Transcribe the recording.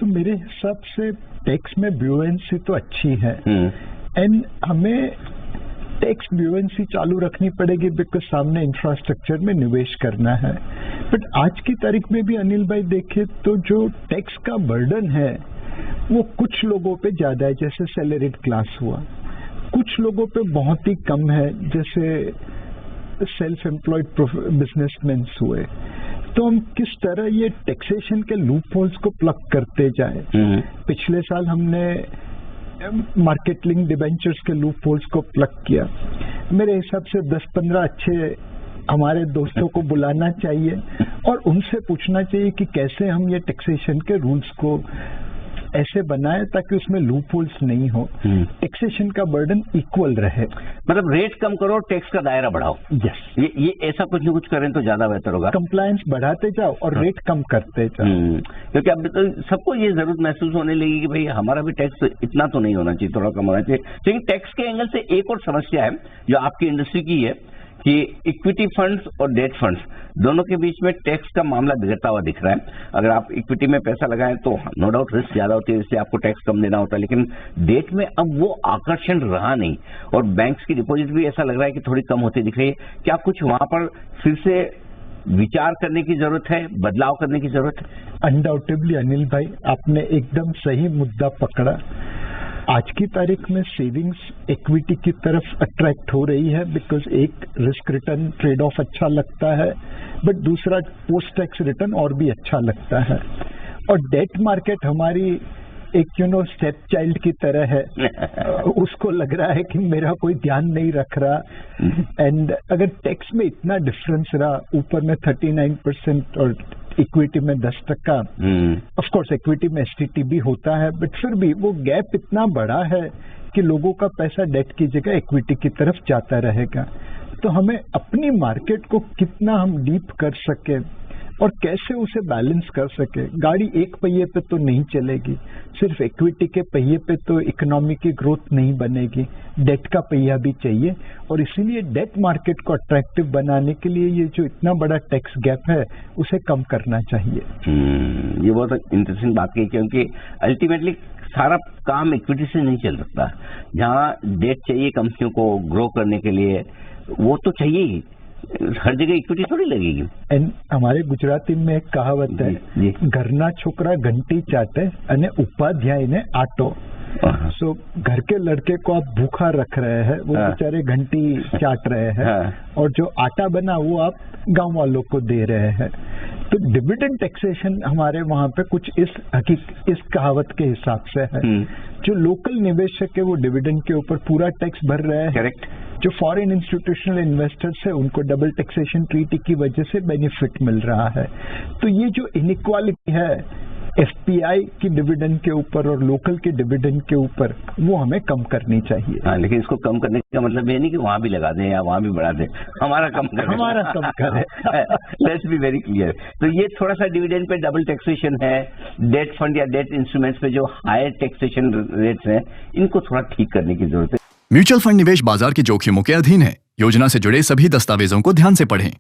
मेरे हिसाब से टैक्स में ब्यूएंसी तो अच्छी है एंड हमें टैक्स ब्यूएंसी चालू रखनी पड़ेगी बिकॉज सामने इंफ्रास्ट्रक्चर में निवेश करना है। बट आज की तारीख में भी अनिल भाई देखे तो जो टैक्स का बर्डन है वो कुछ लोगों पे ज्यादा है, जैसे सैलरीड क्लास हुआ, कुछ लोगों पे बहुत ही कम है, जैसे सेल्फ एम्प्लॉयड बिजनेसमैन हुए। तो हम किस तरह ये टैक्सेशन के लूप होल्स को प्लग करते जाए। पिछले साल हमने मार्केट लिंक डिबेंचर्स के लूप होल्स को प्लग किया। मेरे हिसाब से 10-15 अच्छे हमारे दोस्तों को बुलाना चाहिए और उनसे पूछना चाहिए कि कैसे हम ये टैक्सेशन के रूल्स को ऐसे बनाए ताकि उसमें लूप होल्स नहीं हो, टैक्सेशन का बर्डन इक्वल रहे। मतलब रेट कम करो, टैक्स का दायरा बढ़ाओ। यस, ये ऐसा कुछ न कुछ करें तो ज्यादा बेहतर होगा। कंप्लायंस बढ़ाते जाओ और रेट कम करते जाओ। क्योंकि अब तो सबको ये जरूरत महसूस होने लगी कि भाई हमारा भी टैक्स इतना तो नहीं होना चाहिए, थोड़ा कम होना चाहिए। लेकिन टैक्स के एंगल से एक और समस्या है जो आपकी इंडस्ट्री की है कि इक्विटी फंड्स और डेट फंड्स दोनों के बीच में टैक्स का मामला बिगड़ता हुआ दिख रहा है। अगर आप इक्विटी में पैसा लगाएं तो नो डाउट रिस्क ज्यादा होती है, इसलिए आपको टैक्स कम देना होता है, लेकिन डेट में अब वो आकर्षण रहा नहीं और बैंक्स की डिपॉजिट भी ऐसा लग रहा है कि थोड़ी कम होती दिख रही है। क्या कुछ वहां पर फिर से विचार करने की जरूरत है, बदलाव करने की जरूरत है? अनडाउटेबली अनिल भाई, आपने एकदम सही मुद्दा पकड़ा। आज की तारीख में सेविंग्स इक्विटी की तरफ अट्रैक्ट हो रही है बिकॉज एक रिस्क रिटर्न ट्रेड ऑफ अच्छा लगता है, बट दूसरा पोस्ट टैक्स रिटर्न और भी अच्छा लगता है। और डेट मार्केट हमारी एक स्टेप चाइल्ड की तरह है, उसको लग रहा है कि मेरा कोई ध्यान नहीं रख रहा। एंड अगर टैक्स में इतना डिफरेंस रहा, ऊपर में 39% और इक्विटी में 10%, ऑफ कोर्स इक्विटी में एसटीटी भी होता है, बट फिर भी वो गैप इतना बड़ा है कि लोगों का पैसा डेट की जगह इक्विटी की तरफ जाता रहेगा। तो हमें अपनी मार्केट को कितना हम डीप कर सके और कैसे उसे बैलेंस कर सके। गाड़ी एक पहिए पे तो नहीं चलेगी, सिर्फ इक्विटी के पहिए पे तो इकोनॉमी की ग्रोथ नहीं बनेगी, डेट का पहिया भी चाहिए। और इसीलिए डेट मार्केट को अट्रैक्टिव बनाने के लिए ये जो इतना बड़ा टैक्स गैप है उसे कम करना चाहिए। ये बहुत इंटरेस्टिंग बात है, क्योंकि अल्टीमेटली सारा काम इक्विटी से नहीं चल सकता। जहाँ डेट चाहिए कंपनियों को ग्रो करने के लिए, वो तो चाहिए ही, हर जगह इक्विटी थोड़ी लगेगी। एंड हमारे गुजराती में एक कहावत है, घरना छोकरा घंटी चाटे अने उपाध्याय ने आटो। सो घर के लड़के को आप भूखा रख रहे हैं, वो बेचारे घंटी चाट रहे हैं, और जो आटा बना वो आप गांव वालों को दे रहे हैं। तो डिविडेंड टैक्सेशन हमारे वहां पे कुछ इस कहावत के हिसाब से है। जो लोकल निवेशक है वो डिविडेंड के ऊपर पूरा टैक्स भर रहे हैं। करेक्ट। जो फॉरेन इंस्टीट्यूशनल इन्वेस्टर्स है उनको डबल टैक्सेशन ट्रीटी की वजह से बेनिफिट मिल रहा है। तो ये जो इनइक्वालिटी है एफपीआई की डिविडेंड के ऊपर और लोकल के डिविडेंड के ऊपर, वो हमें कम करनी चाहिए। हाँ, लेकिन इसको कम करने का मतलब ये नहीं कि वहां भी लगा दें या वहां भी बढ़ा दें, हमारा कम करें। Let's be very clear. तो ये थोड़ा सा डिविडेंड पे डबल टैक्सेशन है, डेट फंड या डेट इंस्ट्रूमेंट्स पे जो हायर टैक्सेशन रेट्स हैं, इनको थोड़ा ठीक करने की जरूरत है। म्यूचुअल फंड निवेश बाजार के जोखिमों के अधीन है। योजना से जुड़े सभी दस्तावेजों को ध्यान से पढ़ें।